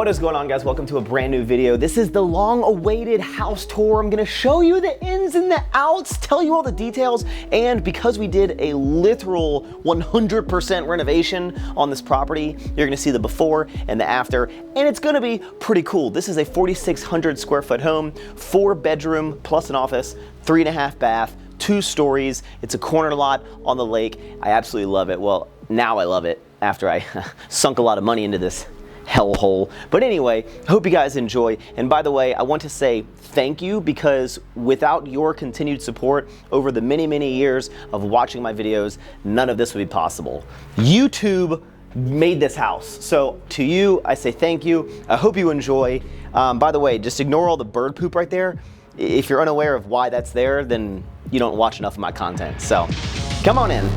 What is going on, guys? Welcome to a brand new video. This is the long-awaited house tour. I'm gonna show you the ins and the outs, tell you all the details, and because we did a literal 100% renovation on this property, you're gonna see the before and the after, and it's gonna be pretty cool. This is a 4,600 square foot home, 4-bedroom plus an office, 3.5 bath, 2 stories. It's a corner lot on the lake. I absolutely love it. Well, now I love it after I sunk a lot of money into this hellhole. But anyway, I hope you guys enjoy. And by the way, I want to say thank you, because without your continued support over the many years of watching my videos, none of this would be possible. YouTube made this house. So to you, I say thank you. I hope you enjoy. By the way, just ignore all the bird poop right there. If you're unaware of why that's there, then you don't watch enough of my content. So come on in.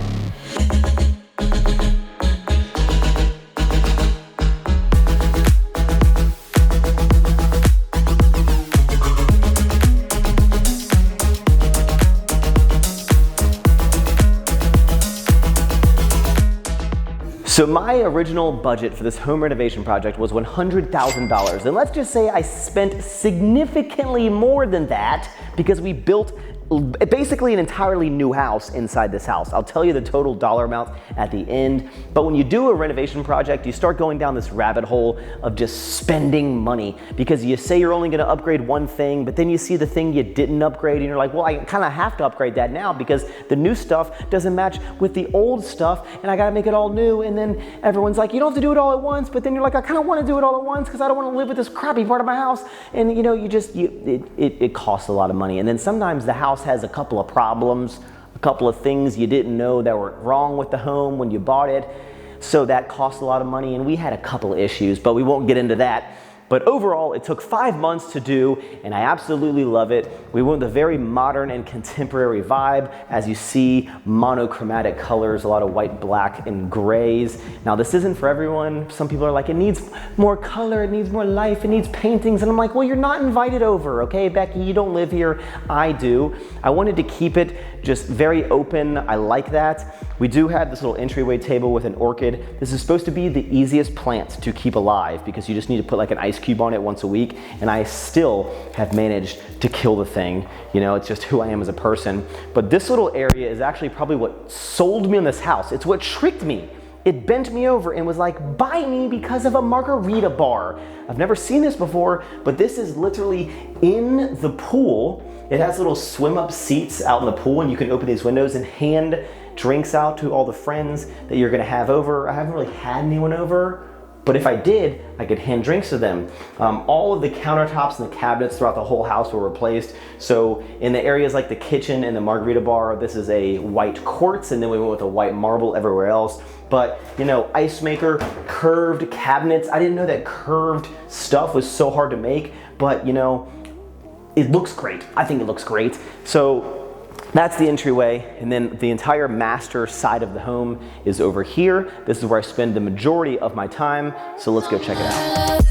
So my original budget for this home renovation project was $100,000. And let's just say I spent significantly more than that because we built basically an entirely new house inside this house. I'll tell you the total dollar amount at the end. But when you do a renovation project, you start going down this rabbit hole of just spending money, because you say you're only gonna upgrade one thing, but then you see the thing you didn't upgrade and you're like, well, I kinda have to upgrade that now because the new stuff doesn't match with the old stuff and I gotta make it all new. And then everyone's like, you don't have to do it all at once, but then you're like, I kinda wanna do it all at once because I don't wanna live with this crappy part of my house. And you know, it costs a lot of money. And then sometimes the house has a couple of problems, a couple of things you didn't know that were wrong with the home when you bought it. So that costs a lot of money, and we had a couple of issues, but we won't get into that. But overall, it took 5 months to do, and I absolutely love it. We went with a very modern and contemporary vibe. As you see, monochromatic colors, a lot of white, black, and grays. Now, this isn't for everyone. Some people are like, it needs more color, it needs more life, it needs paintings. And I'm like, well, you're not invited over, okay? Becky, you don't live here, I do. I wanted to keep it just very open. I like that. We do have this little entryway table with an orchid. This is supposed to be the easiest plant to keep alive because you just need to put like an ice cube on it once a week, and I still have managed to kill the thing. You know, it's just who I am as a person. But this little area is actually probably what sold me on this house. It's what tricked me. It bent me over and was like, buy me because of a margarita bar. I've never seen this before, but this is literally in the pool. It has little swim up seats out in the pool, and you can open these windows and hand drinks out to all the friends that you're gonna have over. I haven't really had anyone over, but if I did, I could hand drinks to them. All of the countertops and the cabinets throughout the whole house were replaced. So in the areas like the kitchen and the margarita bar, this is a white quartz, and then we went with a white marble everywhere else. But you know, ice maker, curved cabinets. I didn't know that curved stuff was so hard to make, but you know, it looks great. I think it looks great. So that's the entryway, and then the entire master side of the home is over here. This is where I spend the majority of my time, so let's go check it out.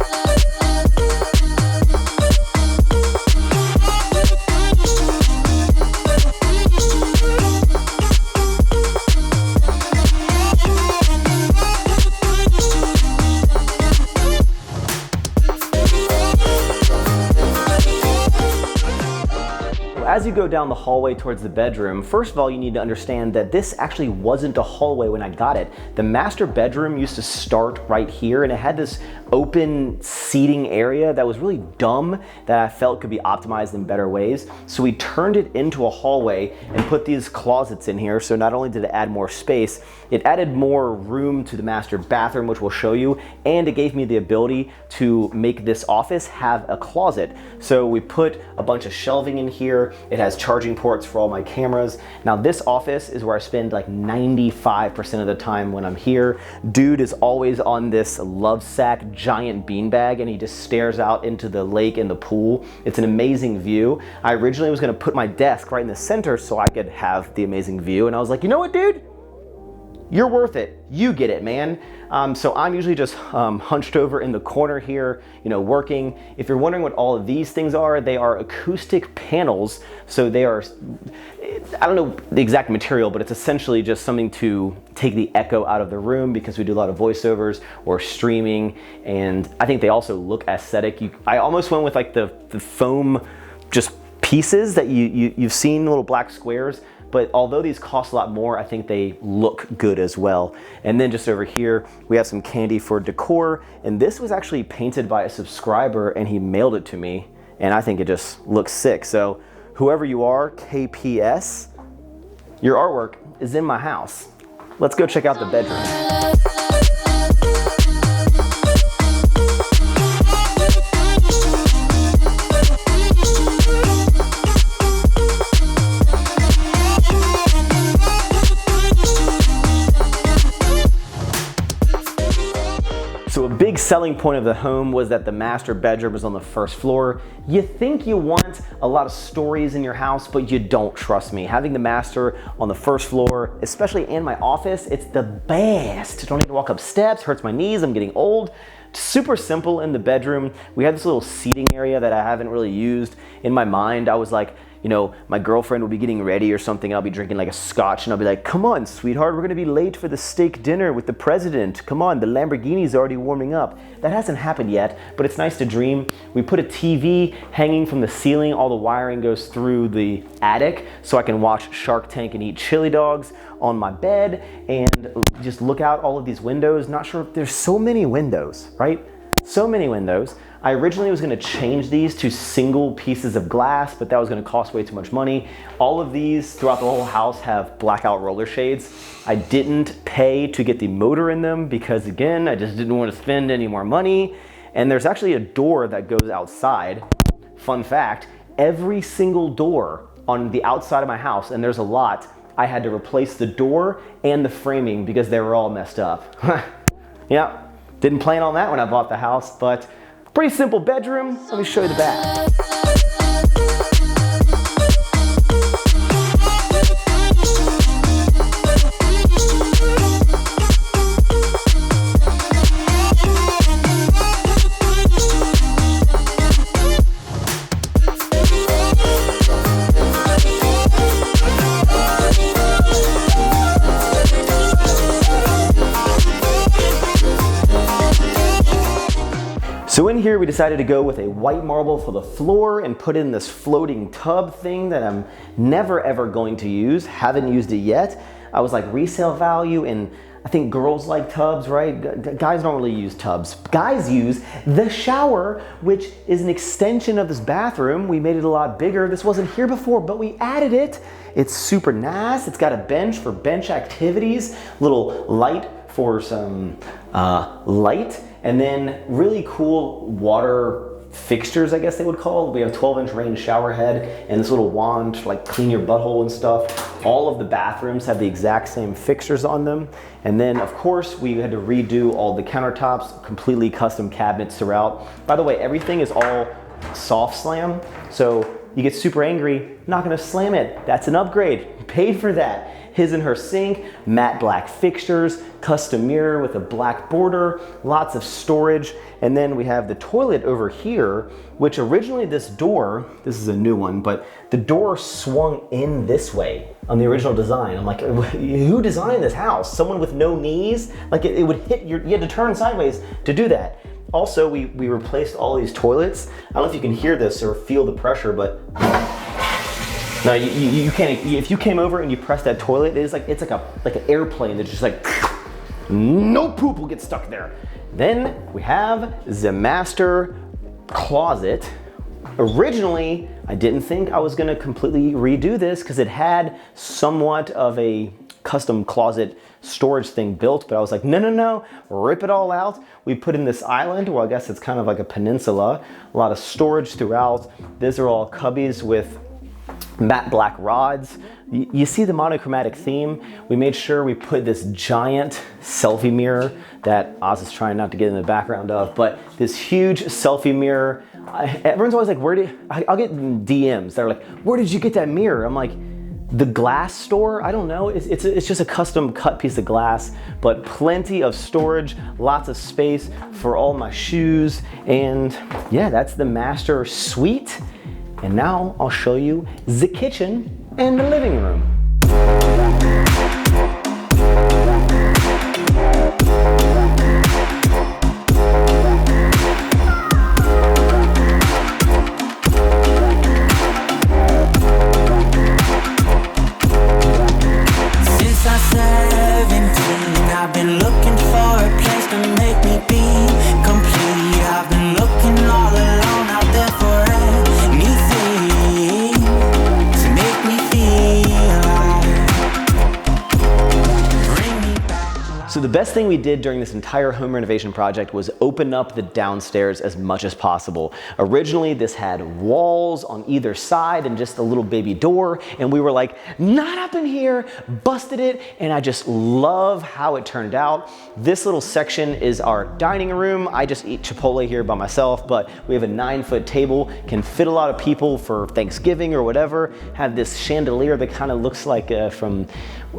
As you go down the hallway towards the bedroom, first of all, you need to understand that this actually wasn't a hallway when I got it. The master bedroom used to start right here, and it had this open seating area that was really dumb that I felt could be optimized in better ways. So we turned it into a hallway and put these closets in here. So not only did it add more space, it added more room to the master bathroom, which we'll show you, and it gave me the ability to make this office have a closet. So we put a bunch of shelving in here. It has charging ports for all my cameras. Now this office is where I spend like 95% of the time when I'm here. Dude is always on this love sack giant beanbag, and he just stares out into the lake and the pool. It's an amazing view. I originally was gonna put my desk right in the center so I could have the amazing view, and I was like, you know what, dude? you're worth it. You get it, man. So I'm usually just hunched over in the corner here, working. If you're wondering what all of these things are, they are acoustic panels. So they are, I don't know the exact material, but it's essentially just something to take the echo out of the room, because we do a lot of voiceovers or streaming. And I think they also look aesthetic. I almost went with like the foam just pieces that you've seen, little black squares. But although these cost a lot more, I think they look good as well. And then just over here, we have some candy for decor. And this was actually painted by a subscriber, and he mailed it to me. And I think it just looks sick. So whoever you are, KPS, your artwork is in my house. Let's go check out the bedroom. So a big selling point of the home was that the master bedroom was on the first floor. You think you want a lot of stories in your house, but you don't, trust me. Having the master on the first floor, especially in my office, it's the best. Don't need to walk up steps, hurts my knees, I'm getting old. Super simple in the bedroom. We have this little seating area that I haven't really used. In my mind, I was like, my girlfriend will be getting ready or something. I'll be drinking like a scotch and I'll be like, come on, sweetheart, we're gonna be late for the steak dinner with the president. Come on, the Lamborghini's already warming up. That hasn't happened yet, but it's nice to dream. We put a TV hanging from the ceiling. All the wiring goes through the attic so I can watch Shark Tank and eat chili dogs on my bed and just look out all of these windows. Not sure, there's so many windows, right? So many windows. I originally was gonna change these to single pieces of glass, but that was gonna cost way too much money. All of these throughout the whole house have blackout roller shades. I didn't pay to get the motor in them because, again, I just didn't want to spend any more money. And there's actually a door that goes outside. Fun fact, every single door on the outside of my house, and there's a lot, I had to replace the door and the framing because they were all messed up. Yeah, didn't plan on that when I bought the house, but pretty simple bedroom. Let me show you the bath. So in here we decided to go with a white marble for the floor and put in this floating tub thing that I'm never ever going to use. Haven't used it yet. I was like, resale value, and I think girls like tubs, right? Guys don't really use tubs. Guys use the shower, which is an extension of this bathroom. We made it a lot bigger. This wasn't here before, but we added it. It's super nice. It's got a bench for bench activities, little light for some light, and then really cool water fixtures, I guess they would call. We have 12-inch range shower head and this little wand to like clean your butthole and stuff. All of the bathrooms have the exact same fixtures on them. And then of course we had to redo all the countertops, completely custom cabinets throughout. By the way, everything is all soft slam. So you get super angry, not gonna slam it. That's an upgrade, you paid for that. His and her sink, matte black fixtures, custom mirror with a black border, lots of storage. And then we have the toilet over here, which originally this door, this is a new one, but the door swung in this way on the original design. I'm like, who designed this house? Someone with no knees? Like it would hit you had to turn sideways to do that. Also, we replaced all these toilets. I don't know if you can hear this or feel the pressure, but no, you can't. If you came over and you press that toilet, it's like an airplane that's just like, no poop will get stuck there. Then we have the master closet. Originally, I didn't think I was gonna completely redo this because it had somewhat of a custom closet storage thing built, but I was like, no, rip it all out. We put in this island, well, I guess it's kind of like a peninsula, a lot of storage throughout. These are all cubbies with matte black rods. You see the monochromatic theme. We made sure we put this giant selfie mirror that Oz is trying not to get in the background of, but this huge selfie mirror. Everyone's always like, I'll get DMs. They're like, where did you get that mirror? I'm like, the glass store, I don't know, it's just a custom cut piece of glass, but plenty of storage, lots of space for all my shoes, and yeah, that's the master suite. And now I'll show you the kitchen and the living room. So the best thing we did during this entire home renovation project was open up the downstairs as much as possible. Originally, this had walls on either side and just a little baby door, and we were like, not up in here, busted it, and I just love how it turned out. This little section is our dining room. I just eat Chipotle here by myself, but we have a 9-foot table, can fit a lot of people for Thanksgiving or whatever. Have this chandelier that kind of looks like from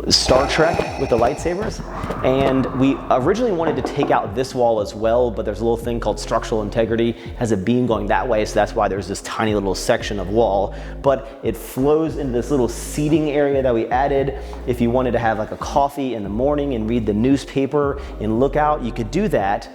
Star Trek with the lightsabers. And we originally wanted to take out this wall as well, but there's a little thing called structural integrity, has a beam going that way, so that's why there's this tiny little section of wall. But it flows into this little seating area that we added. If you wanted to have like a coffee in the morning and read the newspaper and look out, you could do that.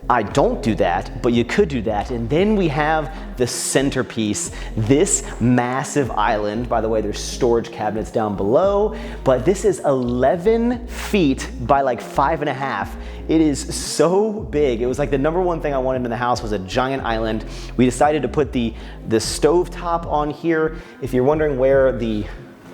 I don't do that, but you could do that. And then we have the centerpiece, this massive island. By the way, there's storage cabinets down below, but this is 11 feet by like 5.5. It is so big. It was like the #1 thing I wanted in the house was a giant island. We decided to put the stove top on here. If you're wondering where the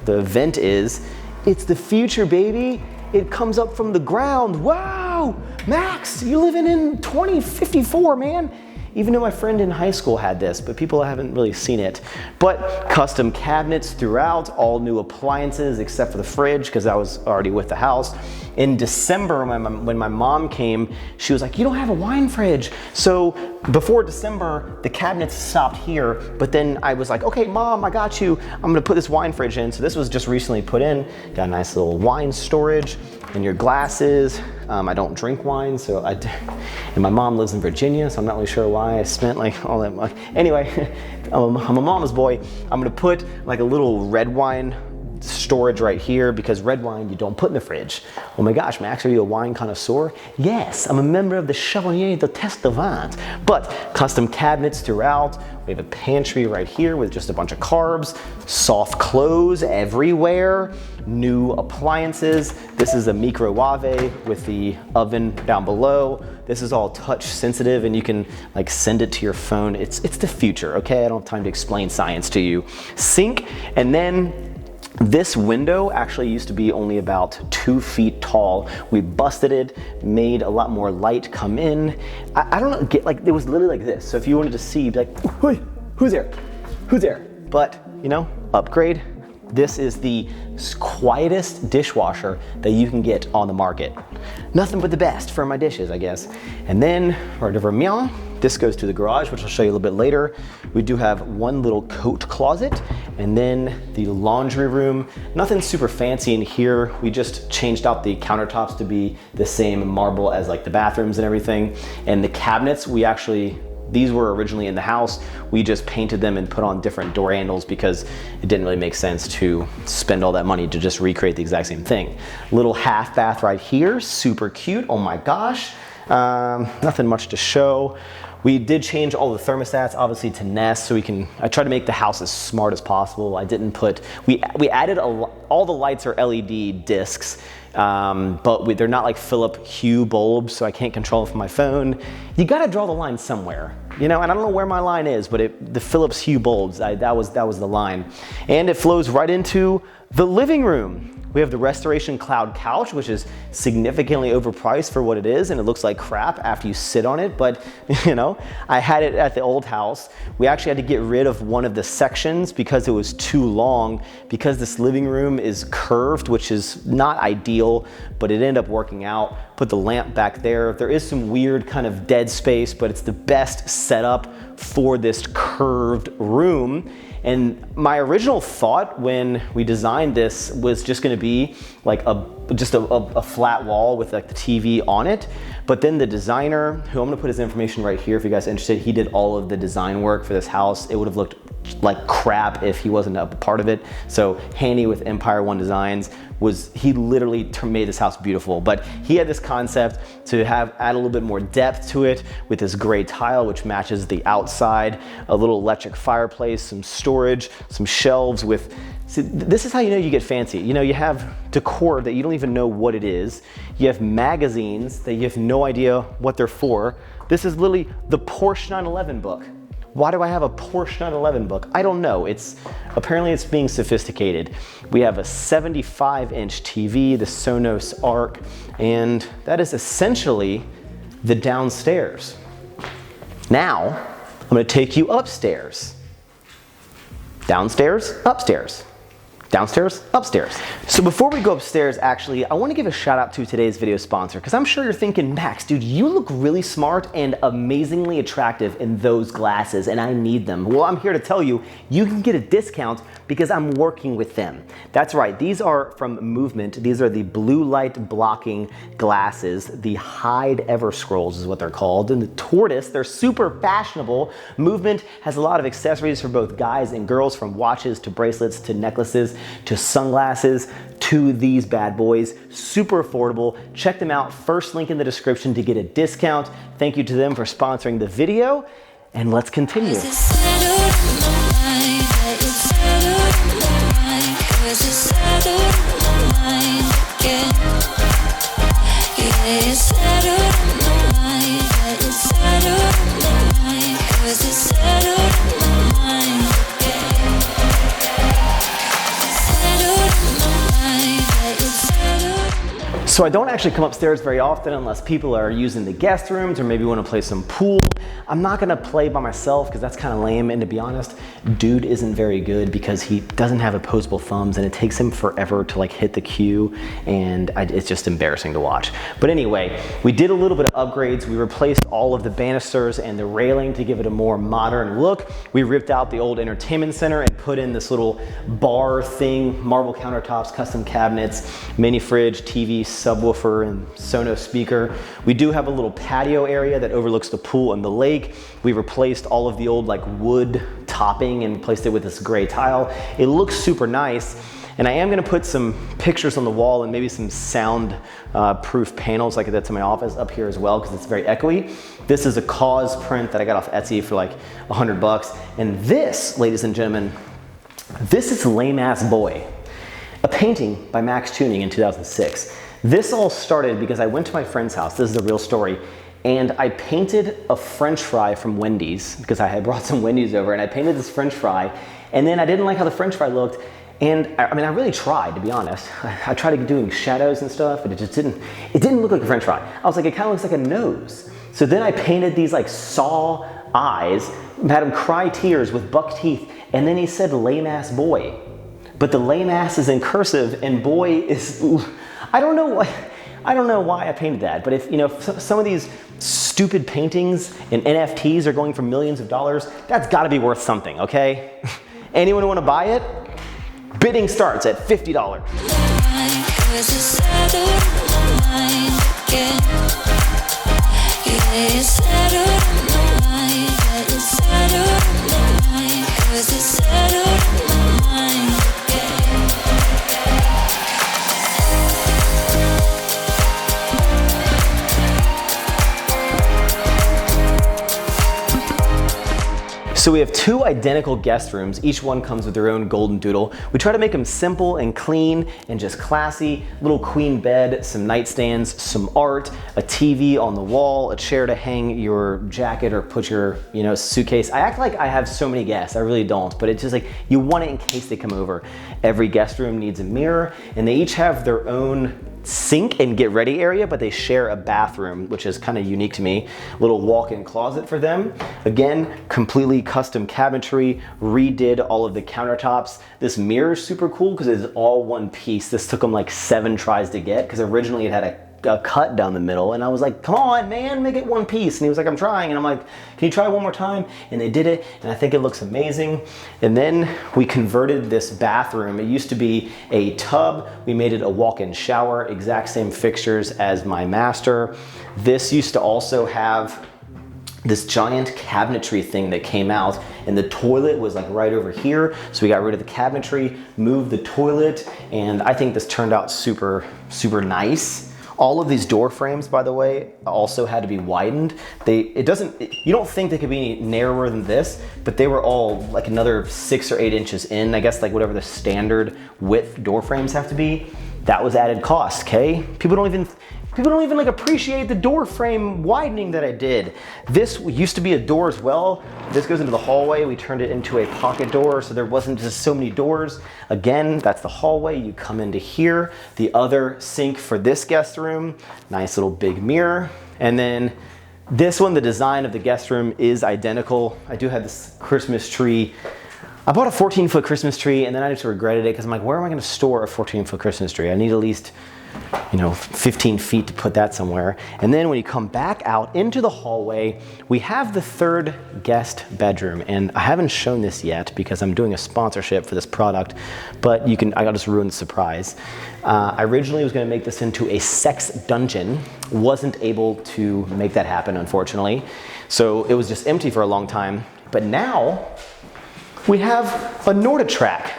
vent is, it's the future, baby. It comes up from the ground. Wow, Max, you living in 2054, man. Even though my friend in high school had this, but people haven't really seen it. But custom cabinets throughout, all new appliances except for the fridge because I was already with the house. In December, when my mom came, she was like, you don't have a wine fridge. So before December, the cabinets stopped here, but then I was like, okay, Mom, I got you. I'm gonna put this wine fridge in. So this was just recently put in. Got a nice little wine storage and your glasses. I don't drink wine, so and my mom lives in Virginia, so I'm not really sure why I spent like all that money. Anyway, I'm a mama's boy. I'm gonna put like a little red wine storage right here because red wine you don't put in the fridge. Oh my gosh, Max, are you a wine connoisseur? Yes, I'm a member of the Chevalier de Test de Vente. But custom cabinets throughout. We have a pantry right here with just a bunch of carbs, soft clothes everywhere, new appliances. This is a microwave with the oven down below. This is all touch sensitive and you can like send it to your phone. It's the future, okay? I don't have time to explain science to you. Sink, and then this window actually used to be only about 2 feet tall. We busted it, made a lot more light come in. I don't know, it was literally like this. So if you wanted to see, you'd be like, who's there? Who's there? But, you know, upgrade. This is the quietest dishwasher that you can get on the market. Nothing but the best for my dishes, I guess. And then, right over here, this goes to the garage, which I'll show you a little bit later. We do have one little coat closet, and then the laundry room. Nothing super fancy in here. We just changed out the countertops to be the same marble as like the bathrooms and everything. And the cabinets, these were originally in the house. We just painted them and put on different door handles because it didn't really make sense to spend all that money to just recreate the exact same thing. Little half bath right here, super cute, oh my gosh. Nothing much to show. We did change all the thermostats, obviously, to Nest, so I tried to make the house as smart as possible. I didn't put, we added all the lights are LED discs, but they're not like Philip Hue bulbs, so I can't control it from my phone. You gotta draw the line somewhere, you know, and I don't know where my line is, but the Philips Hue bulbs, that was the line. And it flows right into the living room. We have the Restoration Cloud couch, which is significantly overpriced for what it is, and it looks like crap after you sit on it, but you know, I had it at the old house. We actually had to get rid of one of the sections because it was too long, because this living room is curved, which is not ideal, but it ended up working out. Put the lamp back there. There is some weird kind of dead space, but it's the best setup for this curved room. And my original thought when we designed this was just gonna be like a flat wall with like the TV on it. But then the designer, who I'm gonna put his information right here if you guys are interested, he did all of the design work for this house. It would have looked like crap if he wasn't a part of it. So Hanny with Empire One Designs he literally made this house beautiful. But he had this concept to add a little bit more depth to it with this gray tile, which matches the outside, a little electric fireplace, some storage, some shelves with, see, this is how you know you get fancy. You know, you have decor that you don't even know what it is. You have magazines that you have no idea what they're for. This is literally the Porsche 911 book. Why do I have a Porsche 911 book? I don't know. Apparently it's being sophisticated. We have a 75-inch TV, the Sonos Arc, and that is essentially the downstairs. Now, I'm gonna take you upstairs. Downstairs, upstairs. Downstairs, upstairs. So before we go upstairs, actually, I want to give a shout out to today's video sponsor, because I'm sure you're thinking, Max, dude, you look really smart and amazingly attractive in those glasses, and I need them. Well, I'm here to tell you, you can get a discount because I'm working with them. That's right, these are from Movement. These are the blue light blocking glasses. The Hide Ever Scrolls is what they're called, and the Tortoise, they're super fashionable. Movement has a lot of accessories for both guys and girls, from watches to bracelets to necklaces to sunglasses to these bad boys. Super affordable. Check them out. First link in the description to get a discount. Thank you to them for sponsoring the video, and let's continue. So I don't actually come upstairs very often unless people are using the guest rooms or maybe want to play some pool. I'm not gonna play by myself because that's kind of lame, and to be honest, dude isn't very good because he doesn't have opposable thumbs and it takes him forever to like hit the cue, and it's just embarrassing to watch. But anyway, we did a little bit of upgrades. We replaced all of the banisters and the railing to give it a more modern look. We ripped out the old entertainment center and put in this little bar thing, marble countertops, custom cabinets, mini fridge, TV, subwoofer, and Sonos speaker. We do have a little patio area that overlooks the pool and the lake. We replaced all of the old like wood topping and replaced it with this gray tile. It looks super nice, and I am gonna put some pictures on the wall and maybe some sound proof panels like that's in my office up here as well, because it's very echoey. This is a Cause print that I got off Etsy for like $100. And this, ladies and gentlemen, this is Lame Ass Boy, a painting by Maxx Chewning in 2006. This all started because I went to my friend's house. This is the real story. And I painted a French fry from Wendy's because I had brought some Wendy's over, and I painted this French fry, and then I didn't like how the French fry looked. And I mean, I really tried, to be honest. I tried doing shadows and stuff, but it didn't look like a French fry. I was like, it kind of looks like a nose. So then I painted these like saw eyes, had him cry tears with buck teeth, and then he said lame ass boy. But the lame ass is in cursive and boy is, I don't know why I painted that, but if, you know, some of these stupid paintings and NFTs are going for millions of dollars, that's gotta be worth something, okay? Anyone wanna buy it? Bidding starts at $50. So we have two identical guest rooms. Each one comes with their own golden doodle. We try to make them simple and clean and just classy. Little queen bed, some nightstands, some art, a TV on the wall, a chair to hang your jacket or put your, you know, suitcase. I act like I have so many guests. I really don't, but it's just like you want it in case they come over. Every guest room needs a mirror, and they each have their own sink and get ready area, but they share a bathroom, which is kind of unique to me. Little walk-in closet for them. Again, completely custom cabinetry, redid all of the countertops. This mirror is super cool because it's all one piece. This took them like 7 tries to get because originally it had a cut down the middle, and I was like, come on, man, make it one piece. And he was like, I'm trying. And I'm like, can you try one more time? And they did it, and I think it looks amazing. And then we converted this bathroom. It used to be a tub. We made it a walk-in shower, exact same fixtures as my master. This used to also have this giant cabinetry thing that came out, and the toilet was like right over here. So we got rid of the cabinetry, moved the toilet, and I think this turned out super, super nice. All of these door frames, by the way, also had to be widened. You don't think they could be any narrower than this, but they were all like another 6 or 8 inches in, I guess, like whatever the standard width door frames have to be. That was added cost, okay? People don't even like appreciate the door frame widening that I did. This used to be a door as well. This goes into the hallway. We turned it into a pocket door, so there wasn't just so many doors. Again, that's the hallway. You come into here. The other sink for this guest room. Nice little big mirror. And then this one, the design of the guest room is identical. I do have this Christmas tree. I bought a 14-foot Christmas tree, and then I just regretted it because I'm like, where am I gonna store a 14-foot Christmas tree? I need at least 15 feet to put that somewhere. And then when you come back out into the hallway, we have the third guest bedroom. And I haven't shown this yet because I'm doing a sponsorship for this product, but I'll just ruin the surprise. I originally was gonna make this into a sex dungeon. Wasn't able to make that happen, unfortunately. So it was just empty for a long time. But now we have a NordiTrack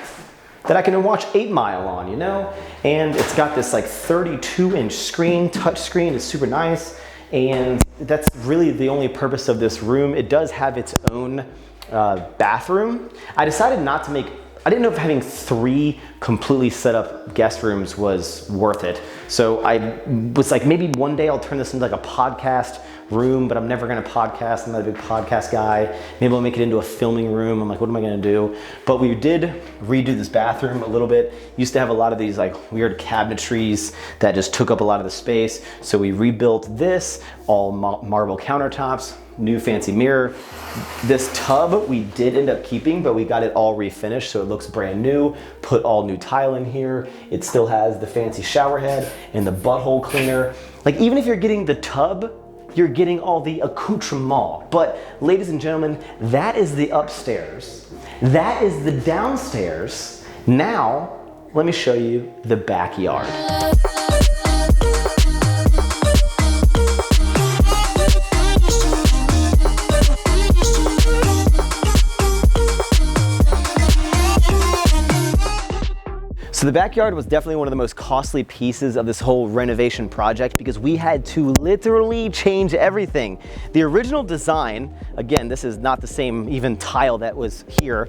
that I can watch 8 Mile on, And it's got this like 32-inch screen, touch screen. It's super nice. And that's really the only purpose of this room. It does have its own bathroom. I decided not to I didn't know if having 3 completely set up guest rooms was worth it. So I was like, maybe one day I'll turn this into like a podcast room, but I'm never gonna podcast. I'm not a big podcast guy. Maybe I'll make it into a filming room. I'm like, what am I gonna do? But we did redo this bathroom a little bit. Used to have a lot of these like weird cabinetries that just took up a lot of the space. So we rebuilt this, all marble countertops, new fancy mirror. This tub we did end up keeping, but we got it all refinished, so it looks brand new. Put all new tile in here. It still has the fancy shower head and the butthole cleaner. Like, even if you're getting the tub, you're getting all the accoutrement. But ladies and gentlemen, that is the upstairs. That is the downstairs. Now, let me show you the backyard. So the backyard was definitely one of the most costly pieces of this whole renovation project because we had to literally change everything. The original design, again, this is not the same even tile that was here.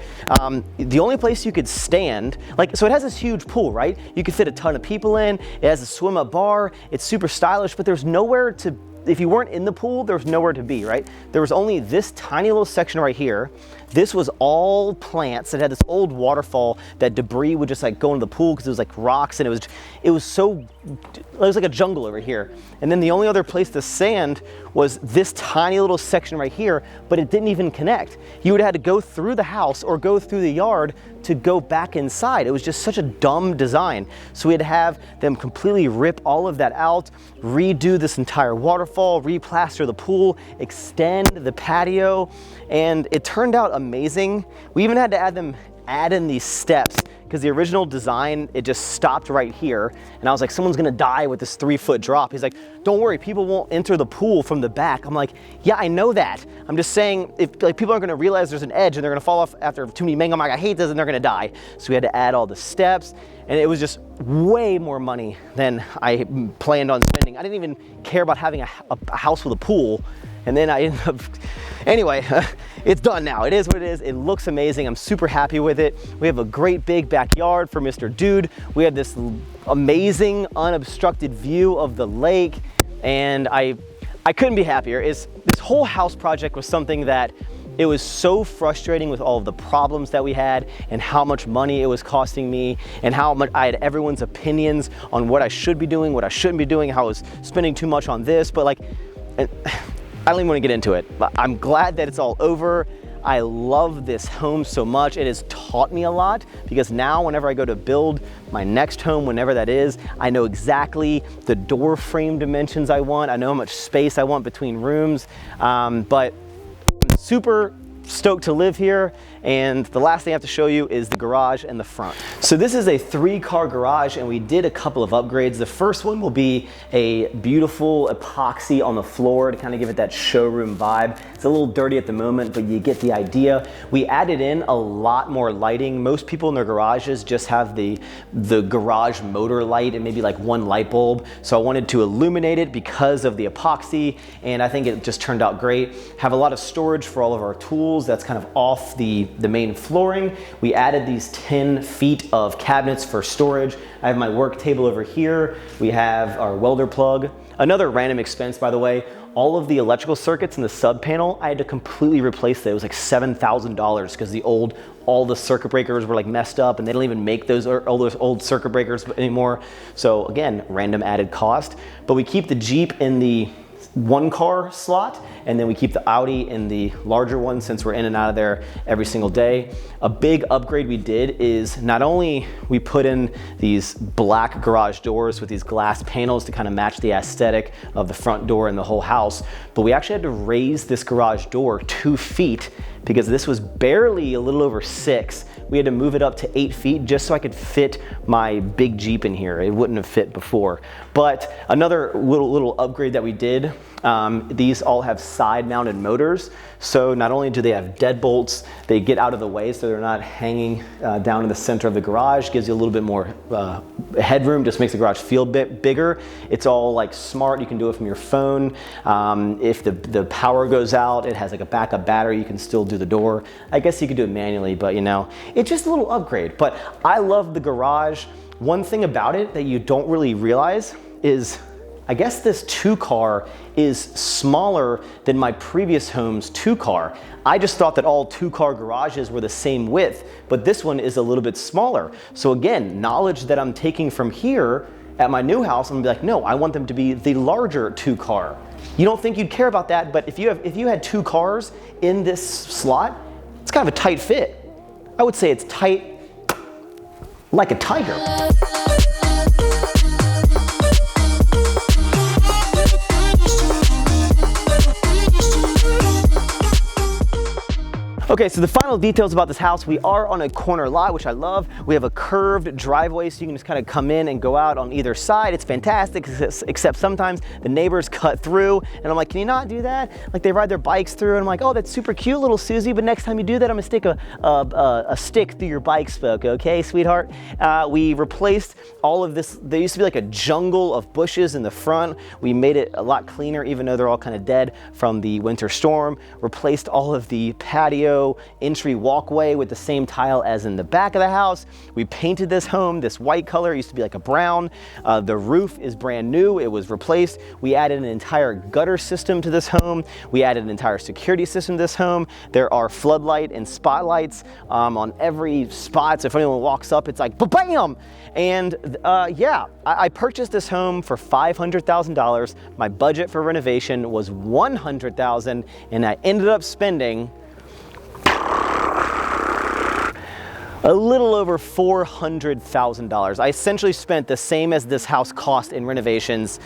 The only place you could stand, so it has this huge pool, right? You could fit a ton of people in. It has a swim up bar. It's super stylish, but there's nowhere to, if you weren't in the pool, there was nowhere to be, right? There was only this tiny little section right here. This was all plants. It had this old waterfall that debris would just like go into the pool because it was like rocks, and it was like a jungle over here. And then the only other place to sand was this tiny little section right here, but it didn't even connect. You would have had to go through the house or go through the yard to go back inside. It was just such a dumb design. So we had to have them completely rip all of that out, redo this entire waterfall, replaster the pool, extend the patio, and it turned out amazing. We even had to add in these steps because the original design, it just stopped right here. And I was like, someone's gonna die with this 3-foot drop. He's like, don't worry, people won't enter the pool from the back. I'm like, yeah, I know that. I'm just saying, if people aren't gonna realize there's an edge and they're gonna fall off after too many mango margaritas and they're gonna die. So we had to add all the steps, and it was just way more money than I planned on spending. I didn't even care about having a house with a pool. And then I ended up, anyway, it's done now. It is what it is. It looks amazing. I'm super happy with it. We have a great big backyard for Mr. Dude. We have this amazing unobstructed view of the lake, and I couldn't be happier. This whole house project was something that it was so frustrating with all of the problems that we had and how much money it was costing me and how much I had everyone's opinions on what I should be doing, what I shouldn't be doing, how I was spending too much on this, but I don't even want to get into it. I'm glad that it's all over. I love this home so much. It has taught me a lot because now whenever I go to build my next home, whenever that is, I know exactly the door frame dimensions I want. I know how much space I want between rooms, but I'm super stoked to live here. And the last thing I have to show you is the garage and the front. So this is a 3-car garage, and we did a couple of upgrades. The first one will be a beautiful epoxy on the floor to kind of give it that showroom vibe. It's a little dirty at the moment, but you get the idea. We added in a lot more lighting. Most people in their garages just have the garage motor light and maybe like one light bulb. So I wanted to illuminate it because of the epoxy, and I think it just turned out great. Have a lot of storage for all of our tools. That's kind of off the main flooring. We added these 10 feet of cabinets for storage. I have my work table over here. We have our welder plug. Another random expense, by the way, all of the electrical circuits in the sub panel, I had to completely replace that. It was like $7,000 because all the circuit breakers were like messed up, and they don't even make all those old circuit breakers anymore. So again, random added cost. But we keep the Jeep in the 1-car slot, and then we keep the Audi in the larger one since we're in and out of there every single day. A big upgrade we did is not only we put in these black garage doors with these glass panels to kind of match the aesthetic of the front door and the whole house, but we actually had to raise this garage door 2 feet because this was barely a little over 6. We had to move it up to 8 feet just so I could fit my big Jeep in here. It wouldn't have fit before. But another little upgrade that we did, these all have side mounted motors. So not only do they have deadbolts, they get out of the way so they're not hanging down in the center of the garage, gives you a little bit more headroom, just makes the garage feel a bit bigger. It's all like smart, you can do it from your phone. If the power goes out, it has like a backup battery, you can still do the door. I guess you could do it manually, but you know, it's just a little upgrade. But I love the garage. One thing about it that you don't really realize is I guess this 2-car is smaller than my previous home's 2-car. I just thought that all 2-car garages were the same width, but this one is a little bit smaller. So again, knowledge that I'm taking from here at my new house, I'm gonna be like, no, I want them to be the larger 2-car. You don't think you'd care about that, but if you had 2 cars in this slot, it's kind of a tight fit. I would say it's tight like a tiger. Okay, so the final details about this house, we are on a corner lot, which I love. We have a curved driveway, so you can just kind of come in and go out on either side. It's fantastic, except sometimes the neighbors cut through, and I'm like, can you not do that? Like they ride their bikes through, and I'm like, oh, that's super cute, little Susie, but next time you do that, I'm gonna stick a stick through your bike spoke, okay, sweetheart? We replaced all of this. There used to be like a jungle of bushes in the front. We made it a lot cleaner, even though they're all kind of dead from the winter storm. Replaced all of the patio entry walkway with the same tile as in the back of the house. We painted this home this white color. It used to be like a brown. The roof is brand new. It was replaced. We added an entire gutter system to this home. We added an entire security system to this home. There are floodlight and spotlights on every spot. So if anyone walks up, it's like ba-bam! And yeah, I purchased this home for $500,000. My budget for renovation was $100,000, and I ended up spending a little over $400,000. I essentially spent the same as this house cost in renovations.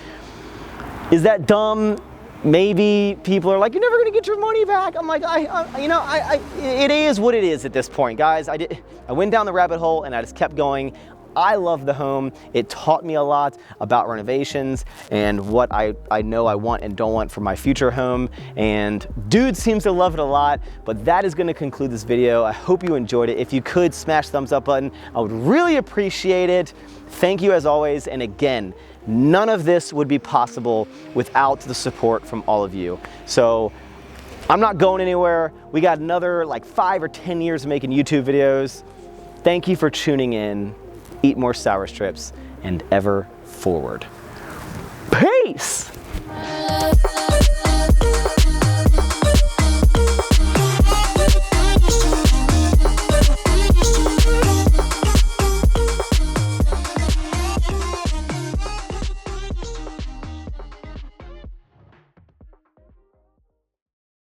Is that dumb? Maybe. People are like, you're never gonna get your money back. I'm like, it is what it is at this point, guys. I went down the rabbit hole and I just kept going. I love the home. It taught me a lot about renovations and what I know I want and don't want for my future home. And dude seems to love it a lot, but that is gonna conclude this video. I hope you enjoyed it. If you could smash the thumbs up button, I would really appreciate it. Thank you as always. And again, none of this would be possible without the support from all of you. So I'm not going anywhere. We got another like 5 or 10 years of making YouTube videos. Thank you for tuning in. Eat more sour strips and ever forward. Peace!